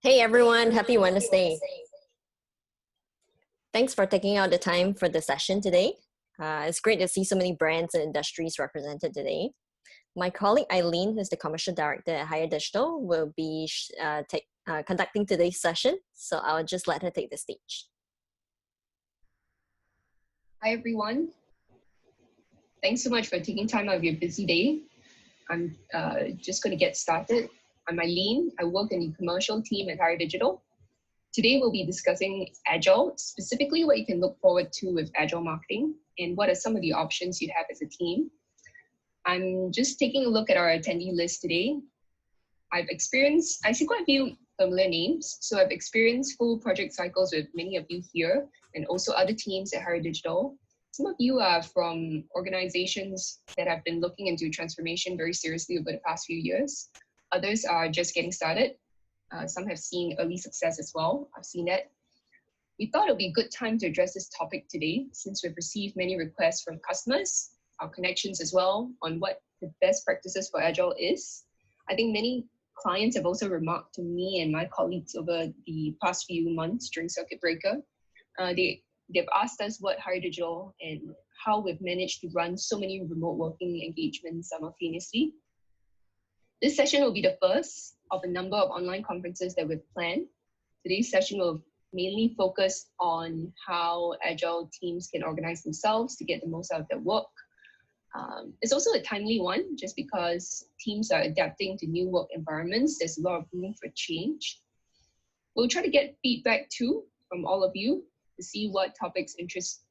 Hey everyone, happy Wednesday. Thanks for taking out the time for the session today. It's great to see so many brands and industries represented today. My colleague Eileen, who's the commercial director at Higher Digital, will be conducting today's session, so I'll just let her take the stage. Hi everyone. Thanks so much for taking time out of your busy day. I'm just going to get started. I'm Eileen. I work in the commercial team at Higher Digital. Today we'll be discussing Agile, specifically what you can look forward to with Agile Marketing and what are some of the options you have as a team. I'm just taking a look at our attendee list today. I see quite a few familiar names. So I've experienced full project cycles with many of you here and also other teams at Higher Digital. Some of you are from organizations that have been looking into transformation very seriously over the past few years. Others are just getting started. Some have seen early success as well. I've seen that. We thought it would be a good time to address this topic today since we've received many requests from customers, our connections as well, on what the best practices for Agile is. I think many clients have also remarked to me and my colleagues over the past few months during Circuit Breaker. They've asked us what Higher Digital and how we've managed to run so many remote working engagements simultaneously. This session will be the first of a number of online conferences that we've planned. Today's session will mainly focus on how Agile teams can organize themselves to get the most out of their work. It's also a timely one just because teams are adapting to new work environments. There's a lot of room for change. We'll try to get feedback too from all of you to see what topics interest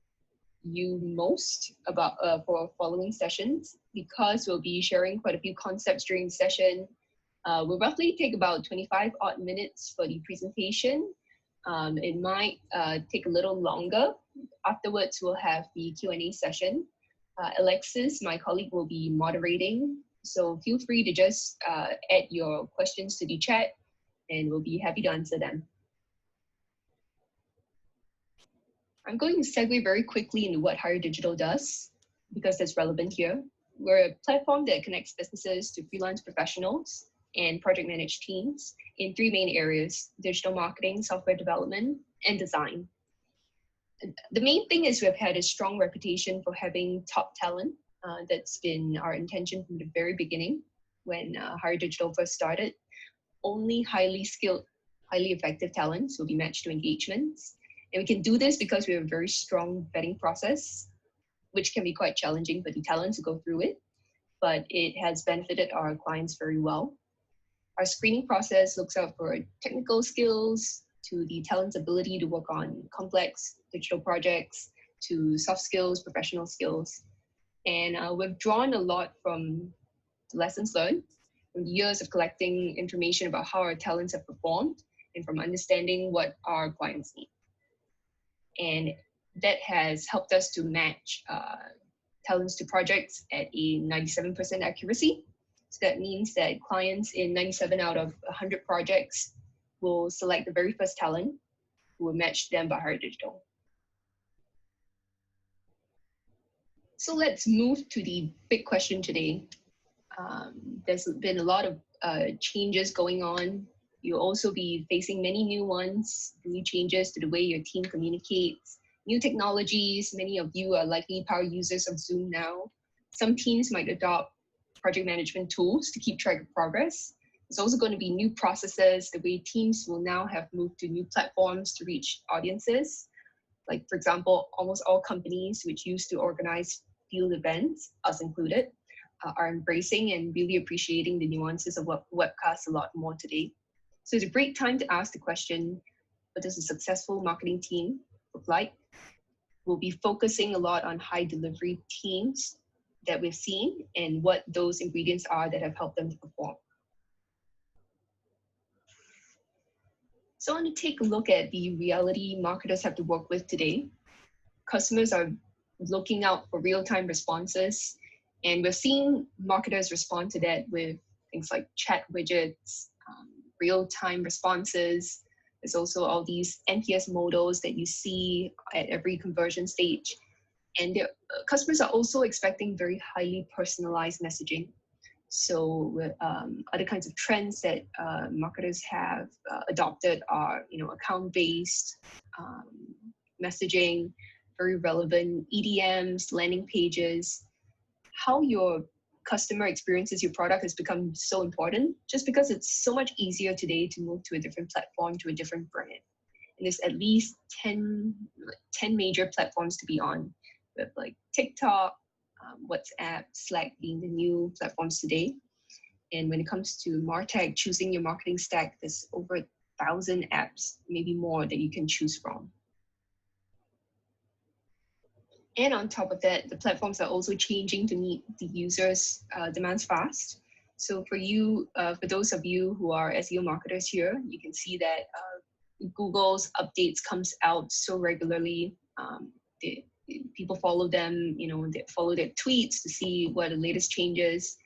you most about for following sessions. Because we'll be sharing quite a few concepts during the session, we'll roughly take about 25 odd minutes for the presentation. It might take a little longer. Afterwards, we'll have the Q&A session. Alexis, my colleague, will be moderating. So feel free to just add your questions to the chat and we'll be happy to answer them. I'm going to segue very quickly into what Higher Digital does because that's relevant here. We're a platform that connects businesses to freelance professionals and project managed teams in three main areas: digital marketing, software development, and design. The main thing is we've had a strong reputation for having top talent. That's been our intention from the very beginning when Higher Digital first started. Only highly skilled, highly effective talents will be matched to engagements. And we can do this because we have a very strong vetting process, which can be quite challenging for the talents to go through it, but it has benefited our clients very well. Our screening process looks out for technical skills, to the talent's ability to work on complex digital projects, to soft skills, professional skills. And we've drawn a lot from lessons learned, from years of collecting information about how our talents have performed, and from understanding what our clients need. And that has helped us to match talents to projects at a 97% accuracy. So that means that clients in 97 out of 100 projects will select the very first talent who will match them by Higher Digital. So let's move to the big question today. There's been a lot of changes going on. You'll also be facing many new ones, new changes to the way your team communicates, new technologies. Many of you are likely power users of Zoom now. Some teams might adopt project management tools to keep track of progress. There's also going to be new processes. The way teams will now have moved to new platforms to reach audiences. Like, for example, almost all companies which used to organize field events, us included, are embracing and really appreciating the nuances of webcasts a lot more today. So it's a great time to ask the question, what does a successful marketing team look like? We'll be focusing a lot on high delivery teams that we've seen and what those ingredients are that have helped them to perform. So I want to take a look at the reality marketers have to work with today. Customers are looking out for real-time responses, and we're seeing marketers respond to that with things like chat widgets, real-time responses. There's also all these NPS modals that you see at every conversion stage. And customers are also expecting very highly personalized messaging. So other kinds of trends that marketers have adopted are, account-based messaging, very relevant EDMs, landing pages. How your customer experiences your product has become so important just because it's so much easier today to move to a different platform, to a different brand. And there's at least 10 major platforms to be on, with like TikTok, WhatsApp, Slack being the new platforms today. And when it comes to MarTech, choosing your marketing stack, there's over 1,000 apps, maybe more, that you can choose from. And on top of that, the platforms are also changing to meet the users' demands fast. So for you, for those of you who are SEO marketers here, you can see that Google's updates comes out so regularly. People follow them, they follow their tweets to see what are the latest changes.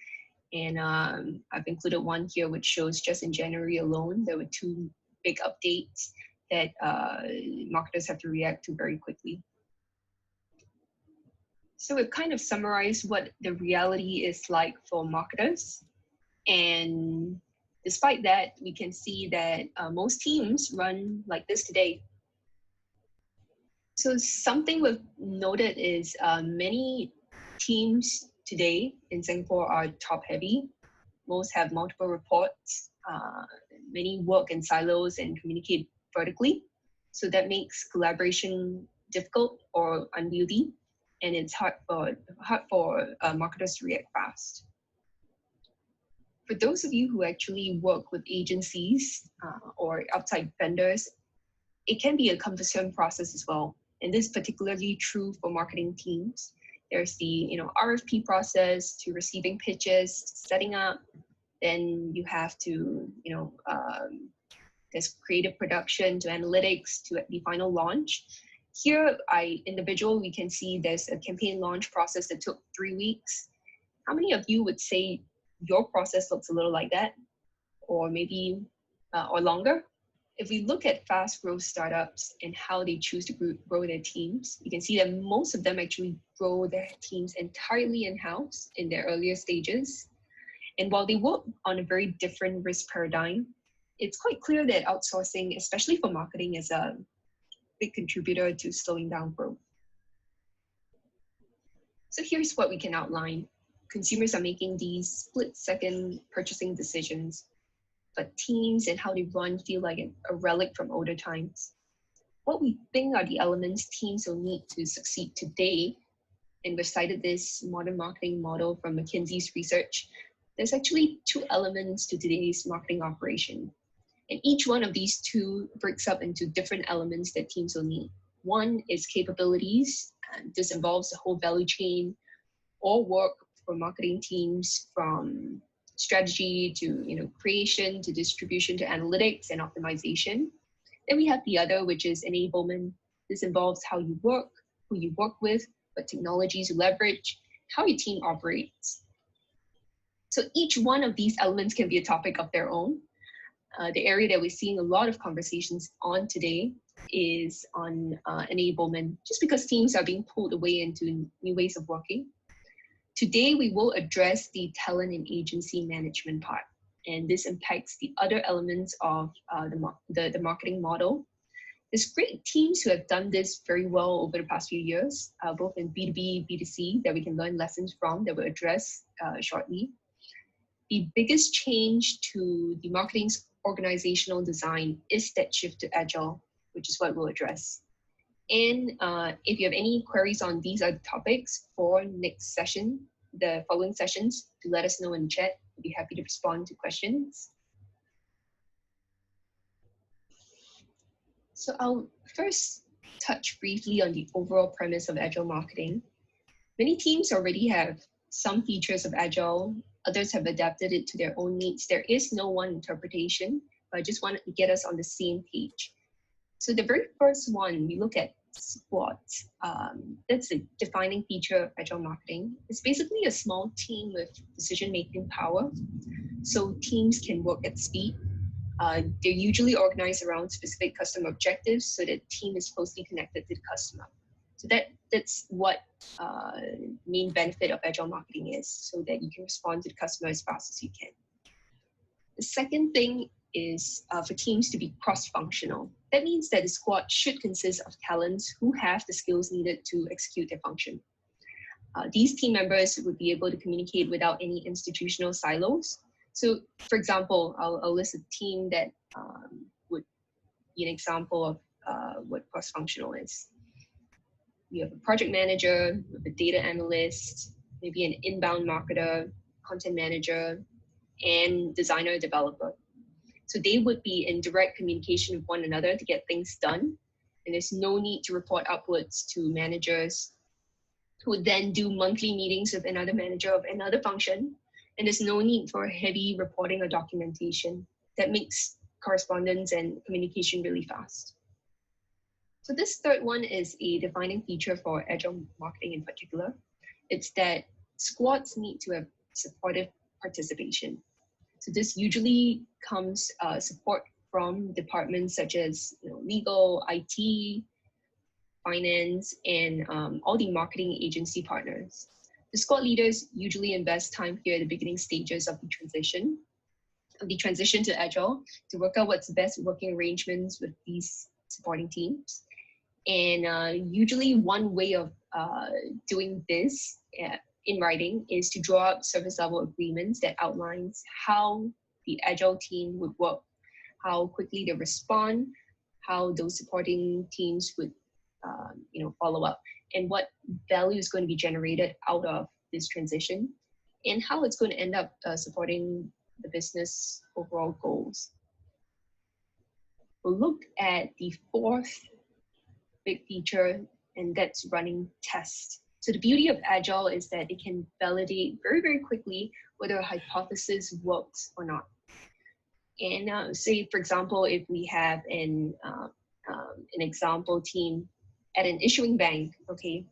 And I've included one here which shows just in January alone, there were 2 big updates that marketers have to react to very quickly. So we've kind of summarized what the reality is like for marketers. And despite that, we can see that most teams run like this today. So something we've noted is many teams today in Singapore are top heavy. Most have multiple reports. Many work in silos and communicate vertically. So that makes collaboration difficult or unwieldy. And it's hard for marketers to react fast. For those of you who actually work with agencies or outside vendors, it can be a cumbersome process as well. And this is particularly true for marketing teams. There's the RFP process to receiving pitches, setting up. Then you have to, there's creative production to analytics to the final launch. Here, we can see there's a campaign launch process that took 3 weeks. How many of you would say your process looks a little like that? Or maybe, or longer? If we look at fast growth startups and how they choose to grow their teams, you can see that most of them actually grow their teams entirely in-house in their earlier stages. And while they work on a very different risk paradigm, it's quite clear that outsourcing, especially for marketing, is a big contributor to slowing down growth. So here's what we can outline. Consumers are making these split-second purchasing decisions, but teams and how they run feel like a relic from older times. What we think are the elements teams will need to succeed today, and we've cited this modern marketing model from McKinsey's research, there's actually 2 elements to today's marketing operation. And each one of these 2 breaks up into different elements that teams will need. One is capabilities. And this involves the whole value chain or work for marketing teams, from strategy to creation to distribution to analytics and optimization. Then we have the other, which is enablement. This involves how you work, who you work with, what technologies you leverage, how your team operates. So each one of these elements can be a topic of their own. The area that we're seeing a lot of conversations on today is on enablement, just because teams are being pulled away into new ways of working. Today, we will address the talent and agency management part, and this impacts the other elements of the marketing model. There's great teams who have done this very well over the past few years, both in B2B, B2C, that we can learn lessons from that we'll address shortly. The biggest change to the marketing's organizational design is that shift to Agile, which is what we'll address. And if you have any queries on these other topics for next session, the following sessions, do let us know in chat. We'll be happy to respond to questions. So I'll first touch briefly on the overall premise of Agile marketing. Many teams already have some features of Agile. Others have adapted it to their own needs. There is no one interpretation, but I just wanted to get us on the same page. So the very first one, we look at squads. That's a defining feature of Agile marketing. It's basically a small team with decision-making power. So teams can work at speed. They're usually organized around specific customer objectives so that the team is closely connected to the customer. So that's what main benefit of Agile marketing is, so that you can respond to the customer as fast as you can. The second thing is for teams to be cross-functional. That means that the squad should consist of talents who have the skills needed to execute their function. These team members would be able to communicate without any institutional silos. So, for example, I'll list a team that would be an example of what cross-functional is. You have a project manager, you have a data analyst, maybe an inbound marketer, content manager, and designer developer. So they would be in direct communication with one another to get things done. And there's no need to report upwards to managers who would then do monthly meetings with another manager of another function. And there's no need for heavy reporting or documentation. That makes correspondence and communication really fast. So this third one is a defining feature for Agile marketing in particular. It's that squads need to have supportive participation. So this usually comes support from departments such as legal, IT, finance, and all the marketing agency partners. The squad leaders usually invest time here at the beginning stages of the transition to Agile to work out what's the best working arrangements with these supporting teams. And usually one way of doing this in writing is to draw up service level agreements that outlines how the Agile team would work, how quickly they respond, how those supporting teams would follow up, and what value is going to be generated out of this transition, and how it's going to end up supporting the business overall goals. We'll look at the fourth big feature, and that's running tests. So the beauty of Agile is that it can validate very, very quickly whether a hypothesis works or not. And say, for example, if we have an example team at an issuing bank, okay,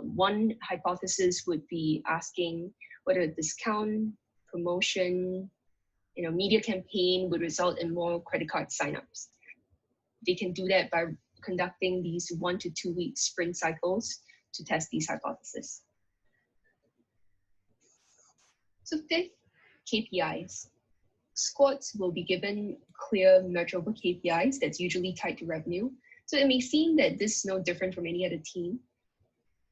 one hypothesis would be asking whether a discount, promotion, media campaign would result in more credit card signups. They can do that by conducting these 1 to 2 week sprint cycles to test these hypotheses. So fifth, KPIs. Squads will be given clear, measurable KPIs that's usually tied to revenue. So it may seem that this is no different from any other team,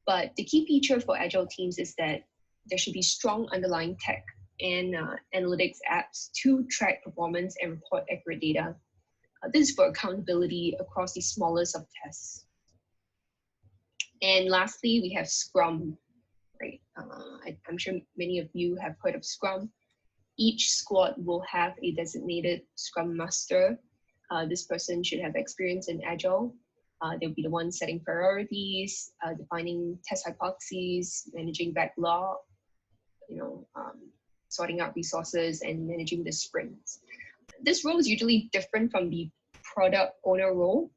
but the key feature for Agile teams is that there should be strong underlying tech and analytics apps to track performance and report accurate data. This is for accountability across the smallest of tests. And lastly, we have Scrum, right? I'm sure many of you have heard of Scrum. Each squad will have a designated Scrum Master. This person should have experience in Agile. They'll be the one setting priorities, defining test hypotheses, managing backlog, sorting out resources, and managing the sprints. This role is usually different from the product owner role.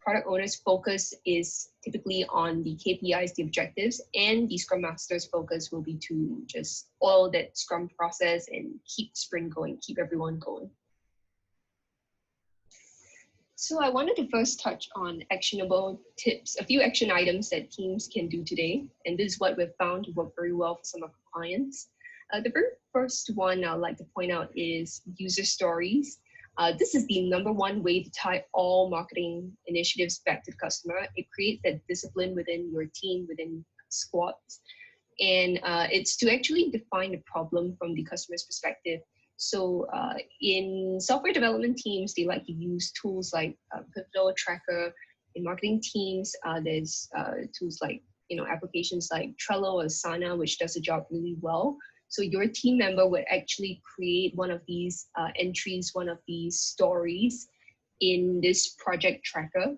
Product owner's focus is typically on the KPIs, the objectives, and the Scrum Master's focus will be to just oil that Scrum process and keep sprint going, keep everyone going. So I wanted to first touch on actionable tips, a few action items that teams can do today. And this is what we've found to work very well for some of our clients. The very first one I'd like to point out is user stories. This is the #1 way to tie all marketing initiatives back to the customer. It creates that discipline within your team, within squads. And it's to actually define the problem from the customer's perspective. So in software development teams, they like to use tools like Pivotal Tracker. In marketing teams, there's tools like, applications like Trello or Asana, which does the job really well. So your team member would actually create one of these entries, one of these stories in this project tracker.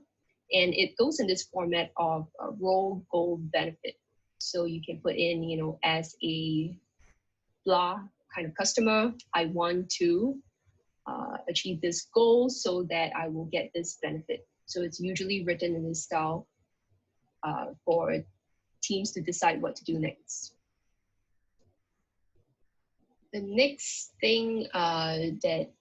And it goes in this format of role, goal, benefit. So you can put in, as a blah kind of customer, I want to achieve this goal so that I will get this benefit. So it's usually written in this style for teams to decide what to do next. The next thing that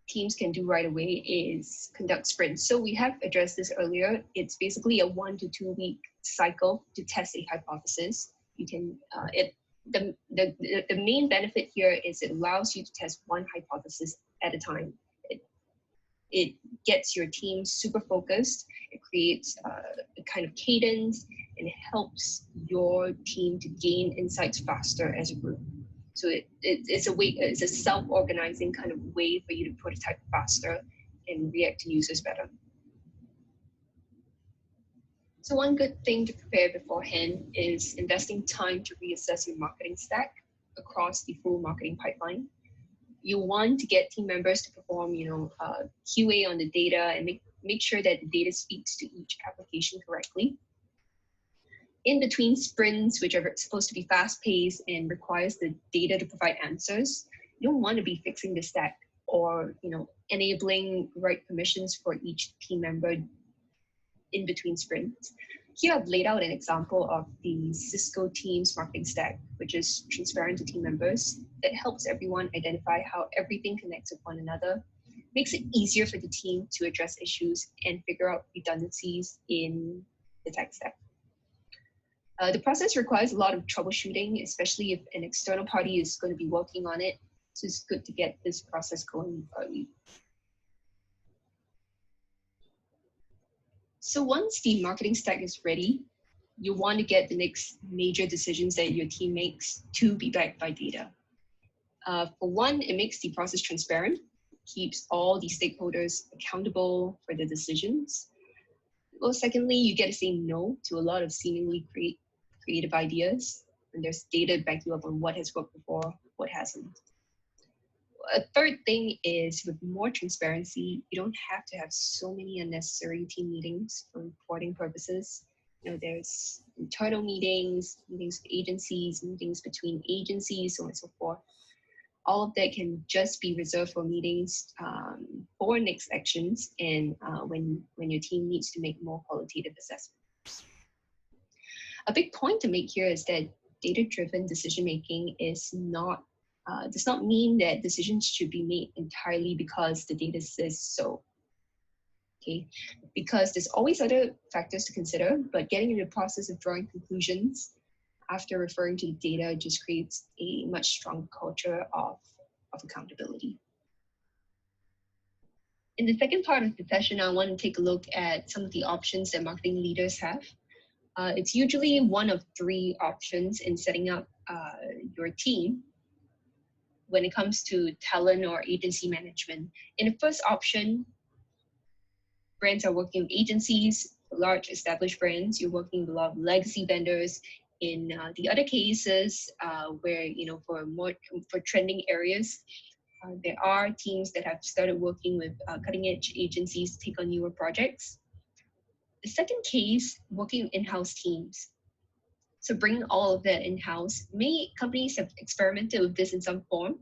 teams can do right away is conduct sprints. So we have addressed this earlier. It's basically a 1 to 2 week cycle to test a hypothesis. You can the main benefit here is it allows you to test one hypothesis at a time. It gets your team super focused. It creates a kind of cadence, and it helps your team to gain insights faster as a group. So it's a self-organizing kind of way for you to prototype faster and react to users better. So one good thing to prepare beforehand is investing time to reassess your marketing stack across the full marketing pipeline. You want to get team members to perform, QA on the data and make sure that the data speaks to each application correctly. In between sprints, which are supposed to be fast-paced and requires the data to provide answers, you don't want to be fixing the stack or enabling right permissions for each team member in between sprints. Here I've laid out an example of the Cisco Teams marketing stack, which is transparent to team members, that helps everyone identify how everything connects with one another, makes it easier for the team to address issues and figure out redundancies in the tech stack. The process requires a lot of troubleshooting, especially if an external party is going to be working on it. So it's good to get this process going early. So once the marketing stack is ready, you want to get the next major decisions that your team makes to be backed by data. For one, it makes the process transparent, keeps all the stakeholders accountable for the decisions. Well, secondly, you get to say no to a lot of seemingly creative ideas, and there's data to back you up on what has worked before, what hasn't. A third thing is, with more transparency, you don't have to have so many unnecessary team meetings for reporting purposes. There's internal meetings, meetings with agencies, meetings between agencies, so on and so forth. All of that can just be reserved for meetings for next actions and when your team needs to make more qualitative assessments. A big point to make here is that data-driven decision-making is does not mean that decisions should be made entirely because the data says so. Okay, because there's always other factors to consider, but getting into the process of drawing conclusions after referring to the data just creates a much stronger culture of accountability. In the second part of the session, I want to take a look at some of the options that marketing leaders have. It's usually one of three options in setting up your team when it comes to talent or agency management. In the first option, brands are working with agencies, large established brands. You're working with a lot of legacy vendors. In the other cases, where for trending areas, there are teams that have started working with cutting-edge agencies to take on newer projects. The second case, working with in-house teams. So bringing all of that in-house. Many companies have experimented with this in some form.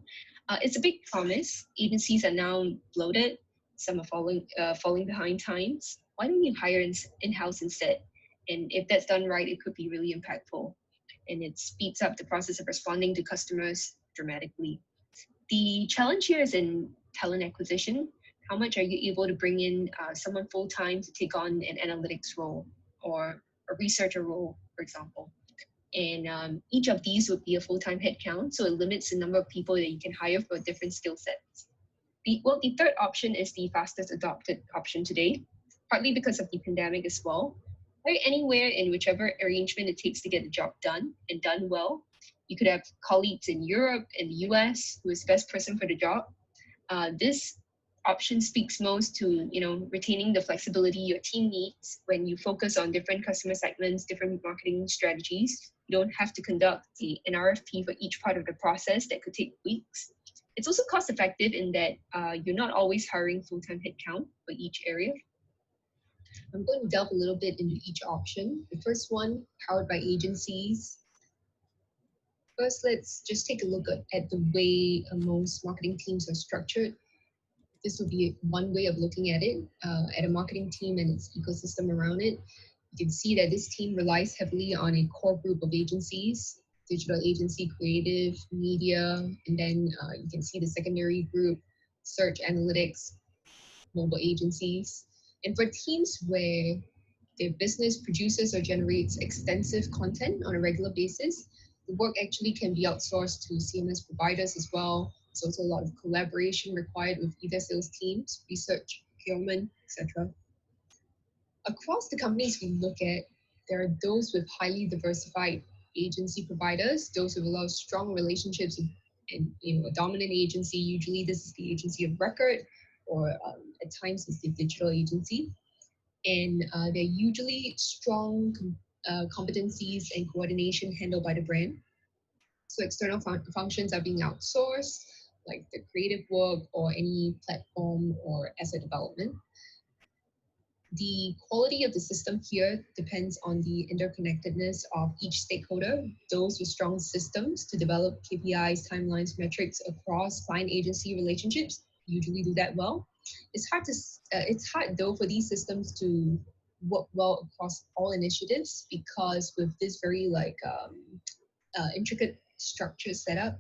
It's a big promise. Agencies are now bloated. Some are falling behind times. Why don't you hire in-house instead? And if that's done right, it could be really impactful. And it speeds up the process of responding to customers dramatically. The challenge here is in talent acquisition. How much are you able to bring in someone full-time to take on an analytics role or a researcher role, for example? And each of these would be a full-time headcount, so it limits the number of people that you can hire for different skill sets. The third option is the fastest adopted option today, partly because of the pandemic as well. Hire anywhere in whichever arrangement it takes to get the job done and done well. You could have colleagues in Europe and the US who is the best person for the job. This option speaks most to retaining the flexibility your team needs when you focus on different customer segments, different marketing strategies. You don't have to conduct an RFP for each part of the process that could take weeks. It's also cost effective in that you're not always hiring full-time headcount for each area. I'm going to delve a little bit into each option. The first one, powered by agencies. First, let's just take a look at the way most marketing teams are structured. This would be one way of looking at it, at a marketing team and its ecosystem around it. You can see that this team relies heavily on a core group of agencies, digital agency, creative, media, and then you can see the secondary group, search analytics, mobile agencies. And for teams where their business produces or generates extensive content on a regular basis, the work actually can be outsourced to CMS providers as well. There's also a lot of collaboration required with either sales teams, research, procurement, etc. Across the companies we look at, there are those with highly diversified agency providers, those with a lot of strong relationships and a dominant agency. Usually this is the agency of record, or at times it's the digital agency. And they're usually strong competencies and coordination handled by the brand. So external functions are being outsourced, like the creative work or any platform or asset development. The quality of the system here depends on the interconnectedness of each stakeholder. Those with strong systems to develop KPIs, timelines, metrics across client-agency relationships usually do that well. It's hard though for these systems to work well across all initiatives, because with this very intricate structure setup,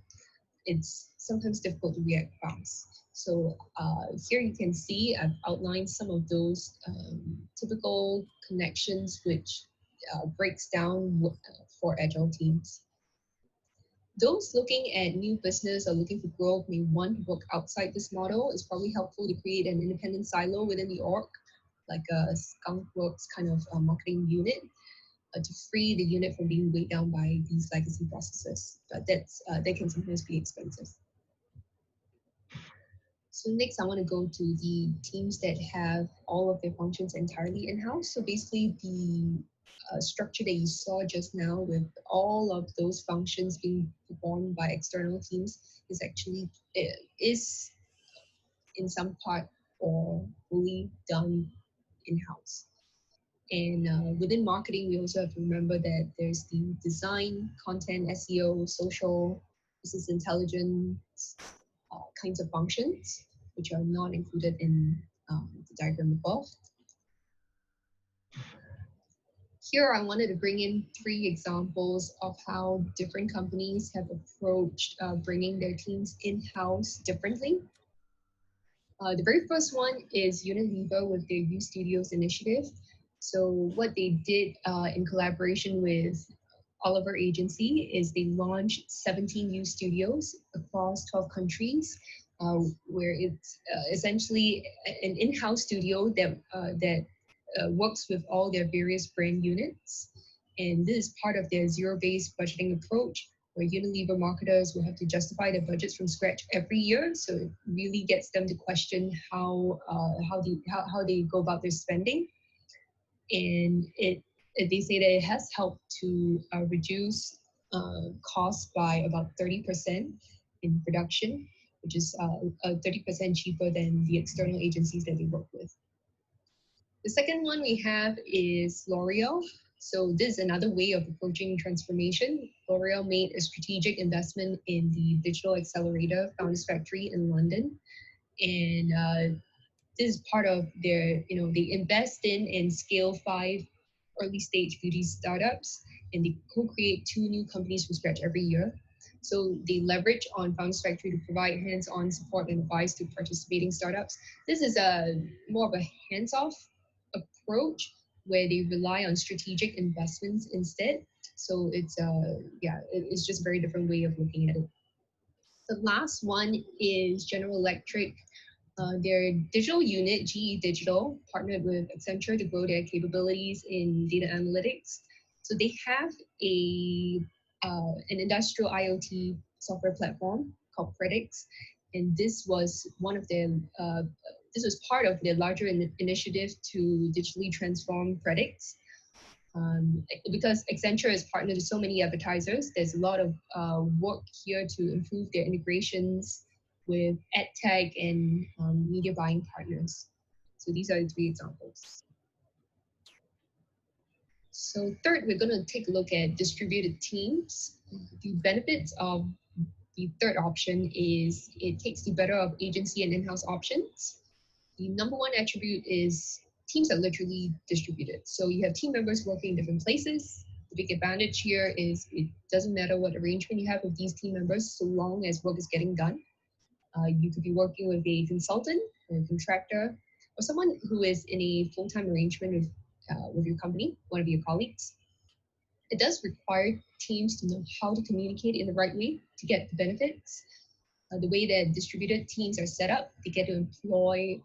it's sometimes difficult to react fast. So here you can see I've outlined some of those typical connections which breaks down for Agile teams. Those looking at new business or looking for growth may want to work outside this model. It's probably helpful to create an independent silo within the org, like a skunk works kind of marketing unit, to free the unit from being weighed down by these legacy processes. But that can sometimes be expensive. So next, I want to go to the teams that have all of their functions entirely in-house. So basically the structure that you saw just now with all of those functions being performed by external teams is actually is in some part or fully done in-house. And within marketing, we also have to remember that there's the design, content, SEO, social, business intelligence kinds of functions, which are not included in the diagram above. Here, I wanted to bring in 3 examples of how different companies have approached bringing their teams in-house differently. The very first one is Unilever with their U Studios initiative. So what they did in collaboration with Oliver Agency is they launched 17 U Studios across 12 countries, where it's essentially an in-house studio that works with all their various brand units. And this is part of their zero-based budgeting approach, where Unilever marketers will have to justify their budgets from scratch every year. So it really gets them to question how they go about their spending. And they say that it has helped to reduce costs by about 30% in production, which is 30% cheaper than the external agencies that they work with. The second one we have is L'Oreal. So this is another way of approaching transformation. L'Oreal made a strategic investment in the digital accelerator Founders Factory in London. And this is part of their, they invest in and scale 5 early stage beauty startups, and they co-create 2 new companies from scratch every year. So they leverage on Founders Factory to provide hands-on support and advice to participating startups. This is more of a hands-off approach where they rely on strategic investments instead. So it's just a very different way of looking at it. The last one is General Electric. Their digital unit, GE Digital, partnered with Accenture to grow their capabilities in data analytics. So they have an industrial IoT software platform called Predix, and this was part of their larger initiative to digitally transform Predix. Because Accenture is partnered with so many advertisers, there's a lot of work here to improve their integrations with ad tech and media buying partners. So these are the 3 examples. So third, we're going to take a look at distributed teams. The benefits of the third option is it takes the better of agency and in-house options. The number 1 attribute is teams are literally distributed. So you have team members working in different places. The big advantage here is it doesn't matter what arrangement you have with these team members, so long as work is getting done. You could be working with a consultant or a contractor or someone who is in a full-time arrangement with your company, one of your colleagues. It does require teams to know how to communicate in the right way to get the benefits. The way that distributed teams are set up, they get to employ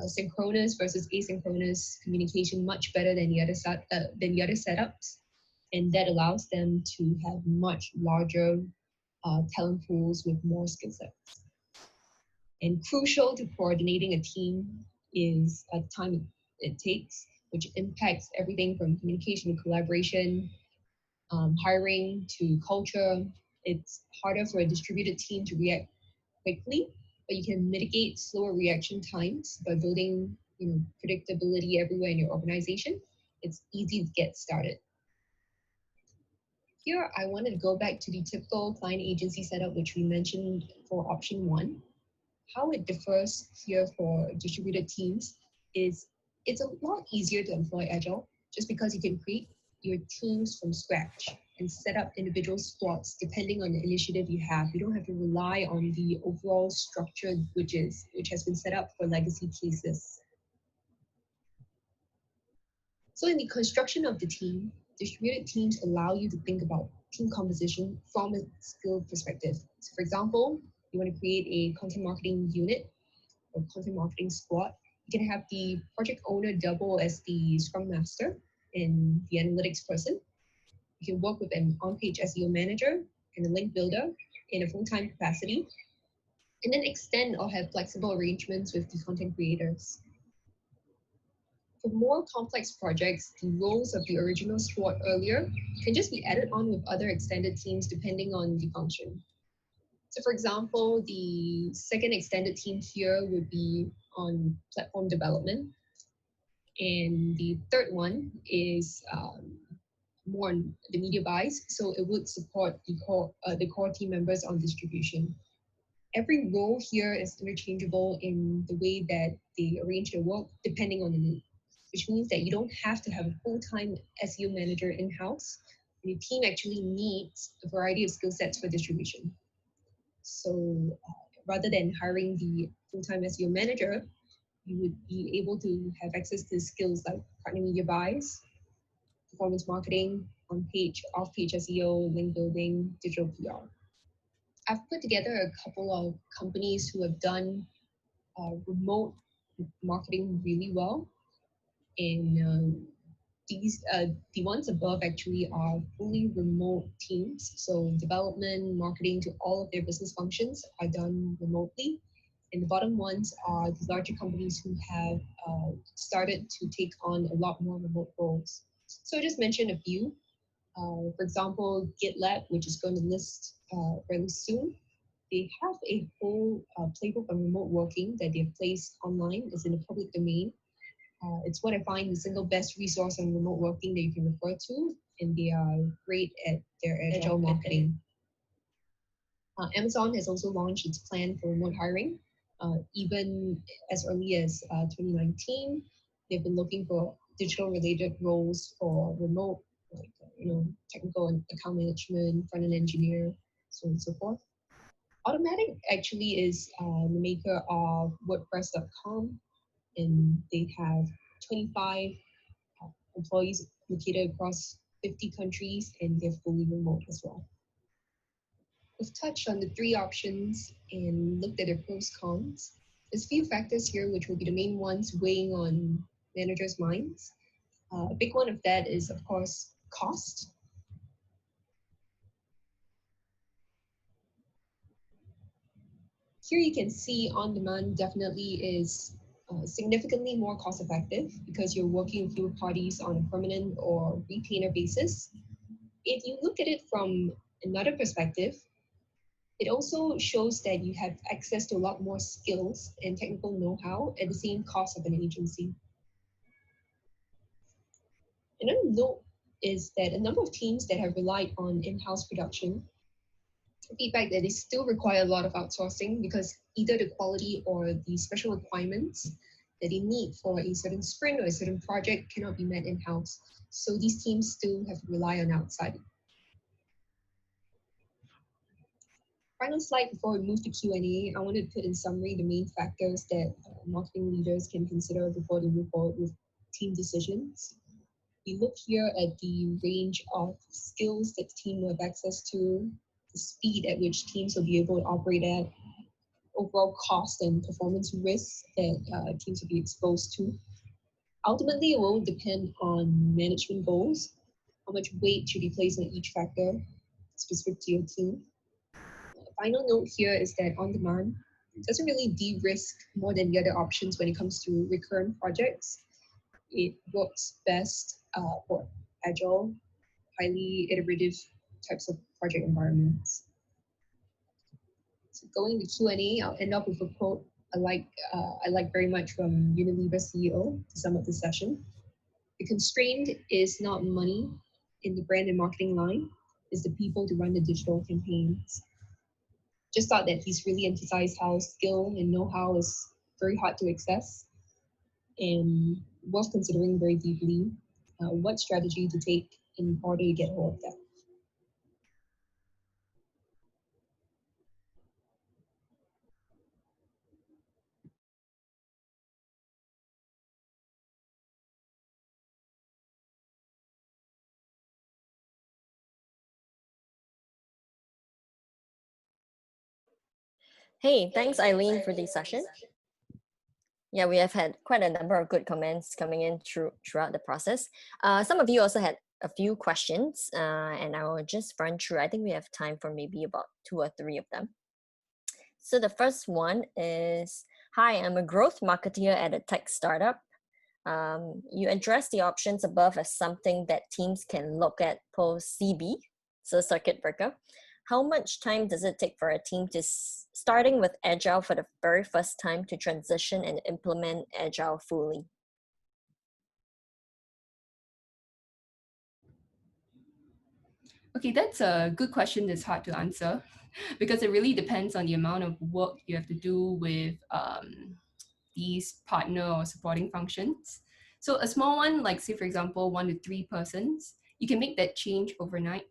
synchronous versus asynchronous communication much better than the other setups, and that allows them to have much larger talent pools with more skill sets. And crucial to coordinating a team is the time it takes, which impacts everything from communication to collaboration, hiring to culture. It's harder for a distributed team to react quickly, but you can mitigate slower reaction times by building predictability everywhere in your organization. It's easy to get started. Here, I wanted to go back to the typical client agency setup, which we mentioned for option 1. How it differs here for distributed teams is it's a lot easier to employ Agile just because you can create your teams from scratch and set up individual squads depending on the initiative you have. You don't have to rely on the overall structure which has been set up for legacy cases. So in the construction of the team, distributed teams allow you to think about team composition from a skill perspective. So for example, you want to create a content marketing unit or content marketing squad. You can have the project owner double as the scrum master and the analytics person. You can work with an on-page SEO manager and a link builder in a full-time capacity, and then extend or have flexible arrangements with the content creators. For more complex projects, the roles of the original squad earlier can just be added on with other extended teams depending on the function. So for example, the second extended team here would be on platform development. And the third one is more on the media buys. So it would support the core team members on distribution. Every role here is interchangeable in the way that they arrange their work depending on the need, which means that you don't have to have a full-time SEO manager in-house. Your team actually needs a variety of skill sets for distribution. So rather than hiring the full-time SEO manager, you would be able to have access to skills like partner media buys, performance marketing, on-page, off-page SEO, link building, digital PR. I've put together a couple of companies who have done remote marketing really well. And the ones above actually are fully remote teams. So development, marketing to all of their business functions are done remotely. And the bottom ones are the larger companies who have started to take on a lot more remote roles. So I just mentioned a few. For example, GitLab, which is going to list fairly soon. They have a whole playbook on remote working that they've placed online. It's in the public domain. It's what I find the single best resource on remote working that you can refer to, and they are great at their agile marketing. Amazon has also launched its plan for remote hiring. Even as early as 2019, they've been looking for digital-related roles for remote, like technical and account management, front-end engineer, so on and so forth. Automatic actually is the maker of WordPress.com, and they have 25 employees located across 50 countries, and they're fully remote as well. We've touched on the 3 options and looked at their pros cons. There's a few factors here which will be the main ones weighing on managers' minds. A big one of that is, of course, cost. Here you can see on-demand definitely is significantly more cost-effective because you're working with fewer parties on a permanent or retainer basis. If you look at it from another perspective, it also shows that you have access to a lot more skills and technical know-how at the same cost of an agency. Another note is that a number of teams that have relied on in-house production feedback that they still require a lot of outsourcing because either the quality or the special requirements that they need for a certain sprint or a certain project cannot be met in-house. So these teams still have to rely on outside. Final slide before we move to Q&A, I wanted to put in summary the main factors that marketing leaders can consider before they move forward with team decisions. We look here at the range of skills that the team will have access to, the speed at which teams will be able to operate at, overall cost and performance risks that teams will be exposed to. Ultimately, it will depend on management goals, how much weight should be placed on each factor specific to your team. Final note here is that on-demand doesn't really de-risk more than the other options when it comes to recurrent projects. It works best for agile, highly iterative types of project environments. So going to Q&A, I'll end up with a quote I like very much from Unilever CEO to sum up the session. The constraint is not money in the brand and marketing line, it's the people to run the digital campaigns. Just thought that he's really emphasized how skill and know-how is very hard to access and worth considering very deeply what strategy to take in order to get hold of that. Hey, thanks Eileen for the session. Yeah, we have had quite a number of good comments coming in throughout the process. Some of you also had a few questions, and I will just run through. I think we have time for maybe about 2 or 3 of them. So the first one is, hi, I'm a growth marketeer at a tech startup. You address the options above as something that teams can look at post CB, so circuit breaker. How much time does it take for a team to, starting with Agile for the very first time, to transition and implement Agile fully? Okay, that's a good question that's hard to answer because it really depends on the amount of work you have to do with these partner or supporting functions. So a small one, like say for example, 1 to 3 persons, you can make that change overnight.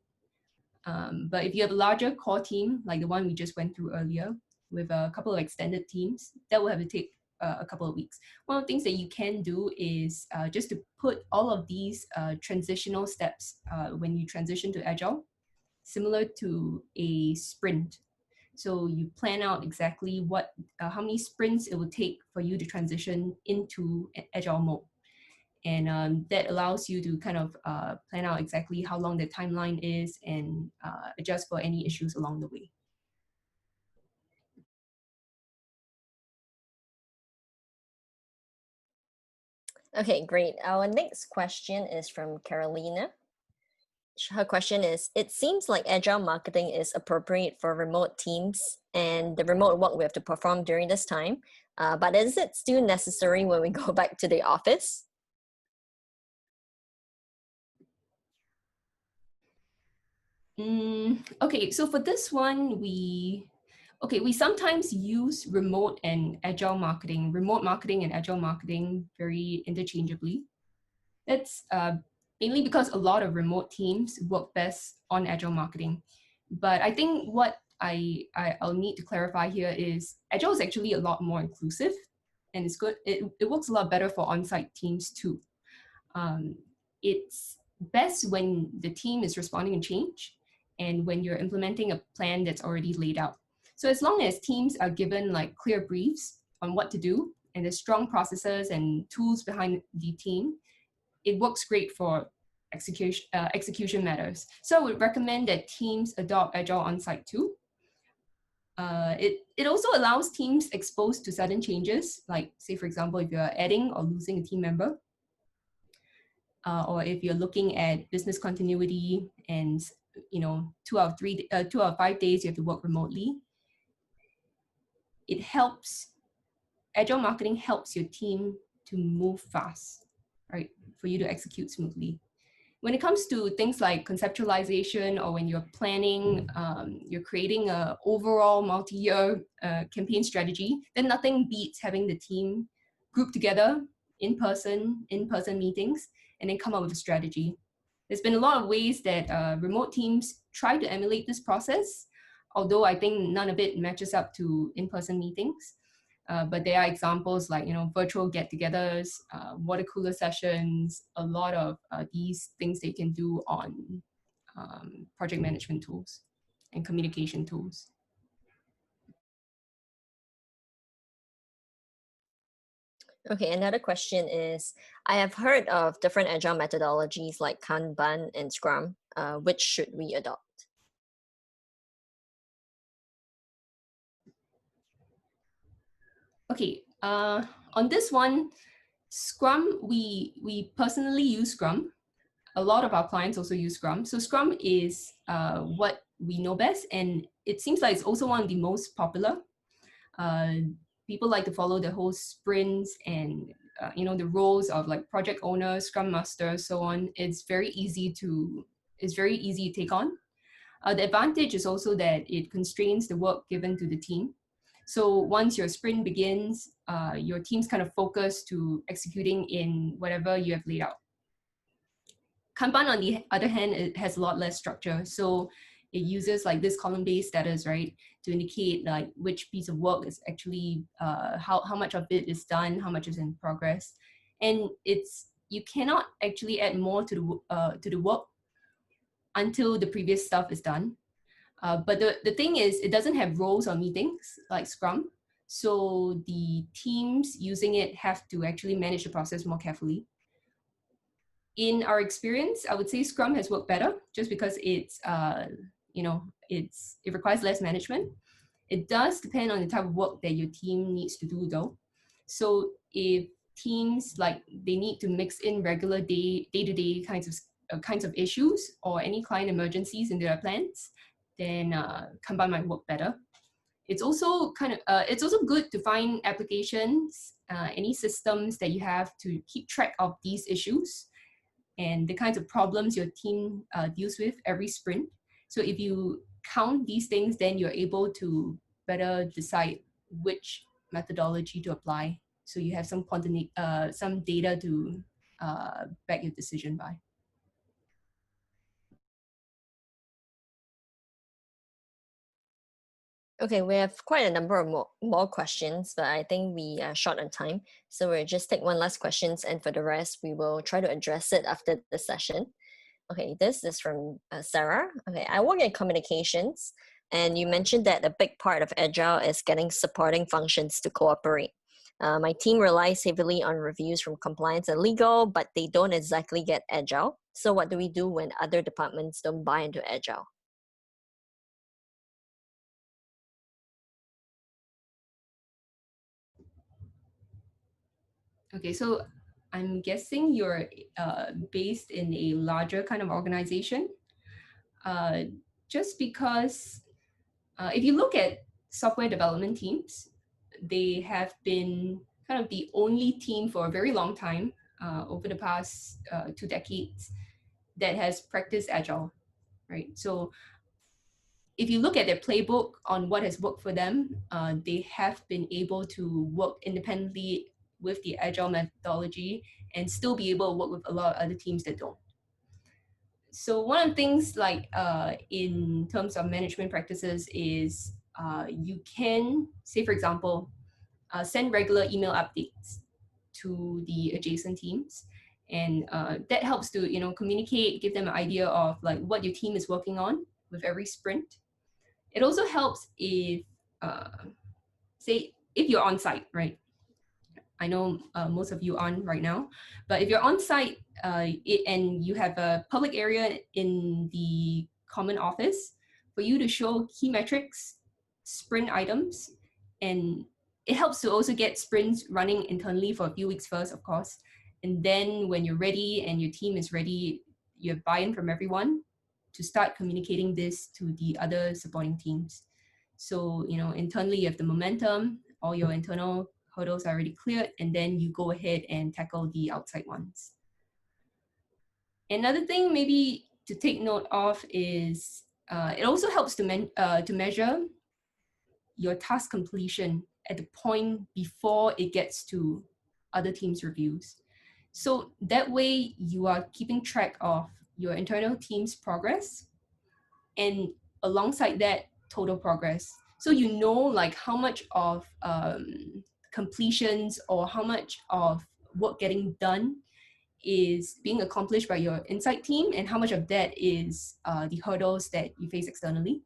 But if you have a larger core team, like the one we just went through earlier, with a couple of extended teams, that will have to take a couple of weeks. One of the things that you can do is just to put all of these transitional steps when you transition to Agile, similar to a sprint. So you plan out exactly what, how many sprints it will take for you to transition into Agile mode. And that allows you to kind of plan out exactly how long the timeline is and adjust for any issues along the way. Okay, great. Our next question is from Carolina. Her question is, it seems like Agile marketing is appropriate for remote teams and the remote work we have to perform during this time, but is it still necessary when we go back to the office? Okay, so for this one, we sometimes use remote and agile marketing, remote marketing and agile marketing very interchangeably. That's mainly because a lot of remote teams work best on agile marketing. But I think what I'll need to clarify here is agile is actually a lot more inclusive and it's good. It works a lot better for on-site teams too. It's best when the team is responding to change and when you're implementing a plan that's already laid out. So as long as teams are given like clear briefs on what to do and there's strong processes and tools behind the team, it works great for execution matters. So I would recommend that teams adopt Agile on-site too. It also allows teams exposed to sudden changes, like say for example, if you're adding or losing a team member, or if you're looking at business continuity and 2 out of 5 days you have to work remotely. It helps, Agile marketing helps your team to move fast, right? For you to execute smoothly. When it comes to things like conceptualization or when you're planning, you're creating an overall multi-year campaign strategy, then nothing beats having the team group together in person meetings and then come up with a strategy. There's been a lot of ways that remote teams try to emulate this process, although I think none of it matches up to in-person meetings. But there are examples like, virtual get-togethers, water cooler sessions, a lot of these things they can do on project management tools and communication tools. Okay, another question is, I have heard of different agile methodologies like Kanban and Scrum. Which should we adopt? Okay, on this one, Scrum, we personally use Scrum. A lot of our clients also use Scrum. So Scrum is what we know best, and it seems like it's also one of the most popular. People like to follow the whole sprints and the roles of like project owner, Scrum master, so on. It's very easy to take on. The advantage is also that it constrains the work given to the team. So once your sprint begins, your team's kind of focused to executing in whatever you have laid out. Kanban, on the other hand, it has a lot less structure. So it uses like this column-based status, right, to indicate like which piece of work is actually, how much of it is done, how much is in progress. And you cannot actually add more to the work until the previous stuff is done. But the thing is, it doesn't have roles or meetings like Scrum. So the teams using it have to actually manage the process more carefully. In our experience, I would say Scrum has worked better just because it requires less management. It does depend on the type of work that your team needs to do though. So if teams like they need to mix in regular day-to-day kinds of issues or any client emergencies in their plans, then Kanban might work better. It's also it's also good to find applications, any systems that you have to keep track of these issues and the kinds of problems your team deals with every sprint. So if you count these things, then you're able to better decide which methodology to apply. So you have some data to back your decision by. Okay, we have quite a number of more questions, but I think we are short on time. So we'll just take one last questions, and for the rest, we will try to address it after the session. Okay, this is from Sarah. Okay, I work in communications, and you mentioned that a big part of Agile is getting supporting functions to cooperate. My team relies heavily on reviews from compliance and legal, but they don't exactly get Agile. So what do we do when other departments don't buy into Agile? Okay, so I'm guessing you're based in a larger kind of organization. Just because if you look at software development teams, they have been kind of the only team for a very long time, over the past 2 decades, that has practiced Agile, right? So if you look at their playbook on what has worked for them, they have been able to work independently with the Agile methodology and still be able to work with a lot of other teams that don't. So one of the things like in terms of management practices is you can, say for example, send regular email updates to the adjacent teams. And that helps to communicate, give them an idea of like what your team is working on with every sprint. It also helps if, say, if you're on site, right? I know most of you aren't right now, but if you're on site and you have a public area in the common office, for you to show key metrics, sprint items, and it helps to also get sprints running internally for a few weeks first, of course. And then when you're ready and your team is ready, you have buy-in from everyone to start communicating this to the other supporting teams. So, internally you have the momentum, all your internal hurdles are already cleared, and then you go ahead and tackle the outside ones. Another thing maybe to take note of is it also helps to measure your task completion at the point before it gets to other teams' reviews. So that way you are keeping track of your internal team's progress, and alongside that, total progress. So you know like how much of completions or how much of work getting done is being accomplished by your insight team and how much of that is the hurdles that you face externally.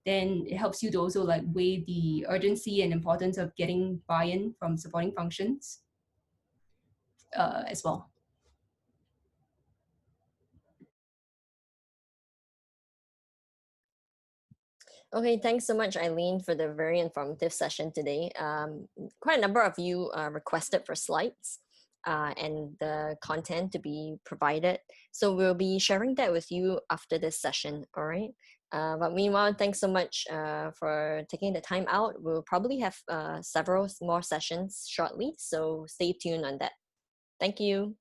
Then it helps you to also like weigh the urgency and importance of getting buy-in from supporting functions as well. Okay, thanks so much, Eileen, for the very informative session today. Quite a number of you requested for slides and the content to be provided. So we'll be sharing that with you after this session, all right? But meanwhile, thanks so much for taking the time out. We'll probably have several more sessions shortly, so stay tuned on that. Thank you.